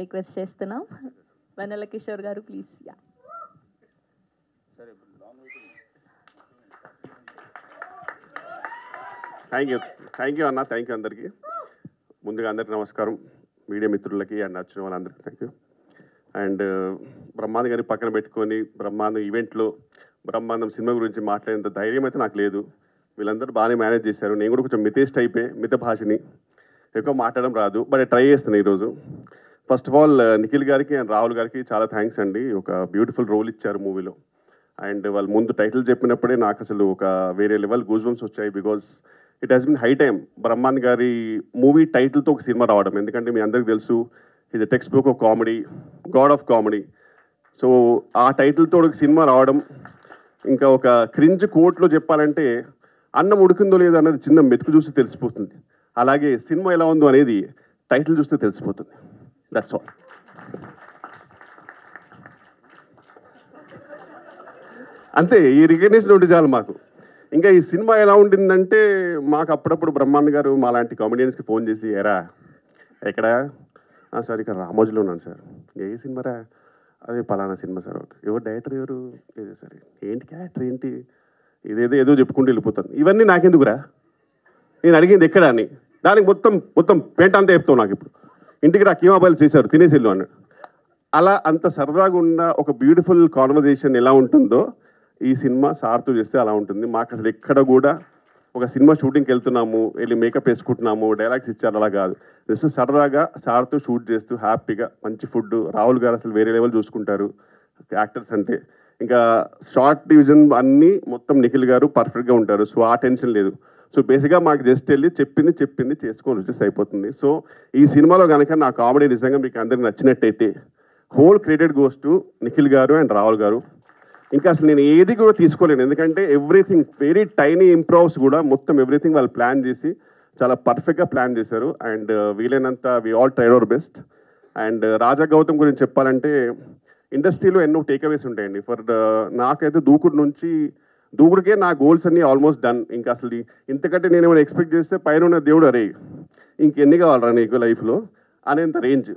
Request చేస్తున్నాం. వెన్నెల కిషోర్ గారు please. Yeah thank you అన్న. థ్యాంక్ యూ అందరికీ. ముందుగా అందరికీ నమస్కారం, మీడియా మిత్రులకి అండ్ వచ్చిన వాళ్ళందరికీ థ్యాంక్ యూ. అండ్ బ్రహ్మాండం గారి పక్కన పెట్టుకొని బ్రహ్మాండం ఈవెంట్లో బ్రహ్మాండం సినిమా గురించి మాట్లాడేంత ధైర్యం అయితే నాకు లేదు. వీళ్ళందరూ బాగానే మేనేజ్ చేశారు. నేను కూడా కొంచెం మితేస్ట్ అయిపోయి మిత భాషని ఎక్కువ మాట్లాడడం రాదు, బట్ ట్రై చేస్తాను ఈరోజు. ఫస్ట్ ఆఫ్ ఆల్ నిఖిల్ గారికి అండ్ రాహుల్ గారికి చాలా థ్యాంక్స్ అండి. ఒక బ్యూటిఫుల్ రోల్ ఇచ్చారు మూవీలో. అండ్ వాళ్ళు ముందు టైటిల్ చెప్పినప్పుడే నాకు అసలు ఒక వేరే లెవెల్ గూస్ బంప్స్ వచ్చాయి. Because it has been high time Brahmanand గారి మూవీ టైటిల్తో ఒక సినిమా రావడం. ఎందుకంటే మీ అందరికి తెలుసు ఇది text book of comedy, God of comedy. So ఆ టైటిల్తో ఒక సినిమా రావడం, ఇంకా ఒక క్రింజ్ కోట్లో చెప్పాలంటే అన్నం ఉడికిందో లేదో అనేది చిన్న మెతుకు చూస్తే తెలిసిపోతుంది. అలాగే సినిమా ఎలా ఉందో అనేది టైటిల్ చూస్తే తెలిసిపోతుంది. That's all. అంతే, ఈ రికగ్నిషన్ ఉంటే చాలు మాకు. ఇంకా ఈ సినిమా ఎలా ఉంటుందంటే మాకు అప్పుడప్పుడు బ్రహ్మాండ్ గారు మా లాంటి కామెడియన్స్కి ఫోన్ చేసి, ఎరా ఎక్కడ సార్ ఇక్కడ రామోజీలో ఉన్నాను సార్. ఏ సినిమారా? అదే పలానా సినిమా సార్. ఎవరు డైరెక్టర్ ఎవరు? ఏదో సరే ఏంటి క్యారెక్టర్ ఏంటి, ఏదో చెప్పుకుంటూ వెళ్ళిపోతాను. ఇవన్నీ నాకెందుకురా, నేను అడిగింది ఎక్కడ అని. దానికి మొత్తం పెంట అంతా చెప్తావు నాకు. ఇప్పుడు ఇంటికి రా కీమాబాయిలు చేశారు తినేసి వెళ్ళు అన్నాడు. అలా అంత సరదాగా ఉన్న ఒక బ్యూటిఫుల్ కాన్వర్జేషన్ ఎలా ఉంటుందో ఈ సినిమా సార్తో చేస్తే అలా ఉంటుంది. మాకు అసలు ఎక్కడ కూడా ఒక సినిమా షూటింగ్కి వెళ్తున్నాము, వెళ్ళి మేకప్ వేసుకుంటున్నాము, డైలాగ్స్ ఇచ్చారు, అలా కాదు. జస్ట్ సరదాగా సార్తో షూట్ చేస్తూ హ్యాపీగా మంచి ఫుడ్. రాహుల్ గారు అసలు వేరే లెవెల్ చూసుకుంటారు యాక్టర్స్ అంటే. ఇంకా షార్ట్ డివిజన్ అన్నీ మొత్తం నిఖిల్ గారు పర్ఫెక్ట్గా ఉంటారు. సో ఆ టెన్షన్ లేదు. సో బేసిక్గా మాకు జస్ట్ వెళ్ళి చెప్పింది చేసుకొని వచ్చేసి అయిపోతుంది. సో ఈ సినిమాలో కనుక నా కామెడీ నిజంగా మీకు అందరికి నచ్చినట్టయితే whole credit goes to Nikhil గారు అండ్ రాహుల్ గారు. ఇంకా అసలు నేను ఏది కూడా తీసుకోలేను, ఎందుకంటే ఎవ్రీథింగ్ వెరీ టైనీ ఇంప్రూవ్స్ కూడా మొత్తం ఎవ్రీథింగ్ వాళ్ళు ప్లాన్ చేసి చాలా పర్ఫెక్ట్గా ప్లాన్ చేశారు. అండ్ వీలైనంత we all tried our best. And Raja Gautham గురించి చెప్పాలంటే ఇండస్ట్రీలో ఎన్నో టేక్అవేస్ ఉంటాయండి. నాకైతే దూకుడికే నా గోల్స్ అన్నీ ఆల్మోస్ట్ డన్. ఇంకా అసలు ఇంతకంటే నేను ఏమైనా ఎక్స్పెక్ట్ చేస్తే పైన ఉన్న దేవుడు అరే ఇంకెన్ని కావాలరా నీకు లైఫ్లో అనేంత రేంజ్.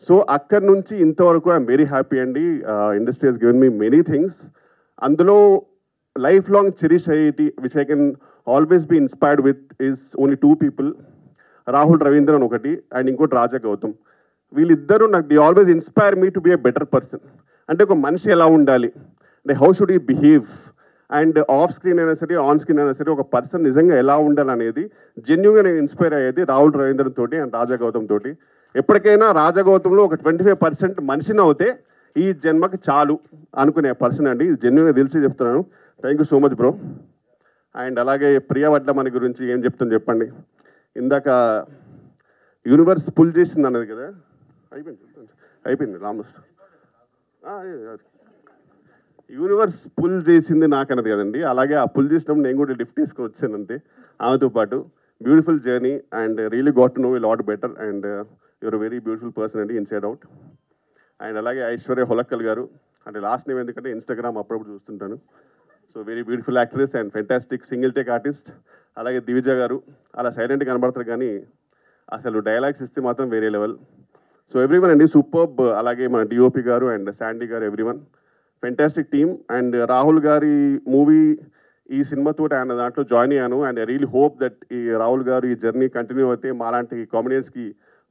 సో అక్కడి నుంచి ఇంతవరకు ఐఎమ్ వెరీ హ్యాపీ అండి. Industry has given me many things. అందులో లైఫ్ లాంగ్ చెరిష్ అయ్యేటి which I can always be inspired with is only 2 people. Rahul Ravindran ఒకటి అండ్ ఇంకోటి రాజా గౌతమ్. వీళ్ళిద్దరూ నాకు the always inspire me to be a better person. అంటే ఒక మనిషి ఎలా ఉండాలి, అంటే how should he behave, and off screen అయినా సరే ఆన్ స్క్రీన్ అయినా సరే ఒక పర్సన్ నిజంగా ఎలా ఉండాలనేది జెన్యూన్గా నేను ఇన్స్పైర్ అయ్యేది రాహుల్ రవీంద్రన్ తోటి అండ్ రాజా గౌతమ్ తోటి. ఎప్పటికైనా రాజా గౌతంలో ఒక 25% మనిషిని అవుతే ఈ జన్మకి చాలు అనుకునే పర్సన్ అండి. ఇది జెన్యూన్గా తెలిసి చెప్తున్నాను. Thank you so much bro. And అలాగే ప్రియా వడ్లమణి గురించి ఏం చెప్తుంది చెప్పండి. ఇందాక యూనివర్స్ పుల్ చేసింది అన్నది కదా, అయిపోయింది ఆల్మోస్ట్. యూనివర్స్ పుల్ చేసింది నాకు అన్నది కదండి. అలాగే ఆ పుల్ చేసినప్పుడు నేను కూడా లిఫ్ట్ తీసుకొని వచ్చాను అంతే ఆమెతో పాటు. Beautiful journey and really got to know a lot better. And you are very beautiful person అండి ఇన్సైడ్ అవుట్. అండ్ అలాగే ఐశ్వర్య హొలక్కల్ గారు, అంటే లాస్ట్ నేమ్ ఎందుకంటే ఇన్స్టాగ్రామ్ అప్పుడప్పుడు చూస్తుంటాను. So very beautiful actress and fantastic single take artist. అలాగే దివిజ గారు అలా సైలెంట్గా కనబడతారు కానీ అసలు డైలాగ్స్ ఇస్తే మాత్రం వేరే లెవెల్. సో ఎవ్రీవన్ అండి సూపర్బ్. అలాగే మన డిఓపి గారు అండ్ శాండీ గారు, everyone fantastic team. And Rahul గారి మూవీ ఈ సినిమాతో ఆయన దాంట్లో జాయిన్ అయ్యాను. And I really hope that ఈ రాహుల్ గారు ఈ జర్నీ కంటిన్యూ అయితే మాలాంటి కామెడియన్స్కి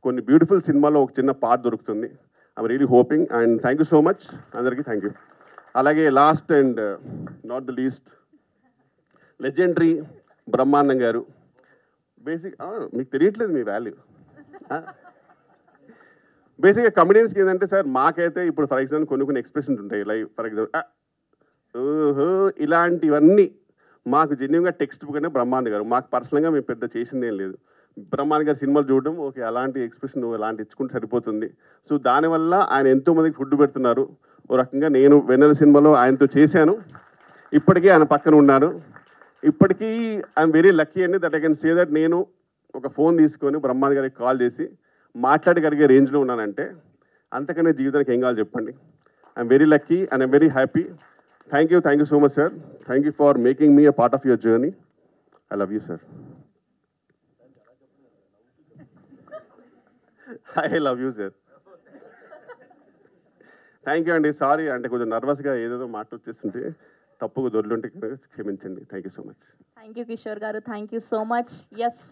కొన్ని బ్యూటిఫుల్ సినిమాలో ఒక చిన్న పార్ట్ దొరుకుతుంది. I'm really hoping. And thank you so much అందరికీ, థ్యాంక్ యూ. అలాగే last and not the least legendary బ్రహ్మాండం గారు. మీకు తెలియట్లేదు మీ వాల్యూ. బేసిక్గా కమెడియన్స్కి ఏంటంటే సార్ మాకైతే ఇప్పుడు ఫర్ ఎగ్జాంపుల్ కొన్ని ఎక్స్ప్రెషన్స్ ఉంటాయి. లైక్ ఫర్ ఎగ్జాంపుల్ ఓహో ఇలాంటివన్నీ మాకు జెన్యూన్గా టెక్స్ట్ బుక్ అంటే బ్రహ్మాండ్ గారు. మాకు పర్సనల్గా మేము పెద్ద చేసింది ఏం లేదు. బ్రహ్మాండ్ గారు సినిమాలు చూడడం ఓకే, అలాంటి ఎక్స్ప్రెషన్ అలాంటి ఇచ్చుకుంటే సరిపోతుంది. సో దానివల్ల ఆయన ఎంతోమందికి ఫుడ్ పెడుతున్నారు. ఓ రకంగా నేను వెన్నెల సినిమాలో ఆయనతో చేశాను, ఇప్పటికీ ఆయన పక్కన ఉన్నారు. ఇప్పటికీ ఐఎమ్ వెరీ లక్కీ అండి that I can say that నేను ఒక ఫోన్ తీసుకొని బ్రహ్మాండ్ గారికి కాల్ చేసి మాట్లాడగలిగే రేంజ్లో ఉన్నానంటే అంతకనే జీవితానికి ఏం కావాలి చెప్పండి. I'm very lucky and I'm very happy. Thank you so much sir. Thank you for making me a part of your journey. I love you sir. I love you, sir. Thank you అండి. Sorry అంటే కొంచెం నర్వస్గా ఏదేదో మాట వచ్చేస్తుంటే తప్పుగా దొర్లుంటే క్షమించండి. Thank you so much. Thank you Kishore గారు, thank you so much. Yes.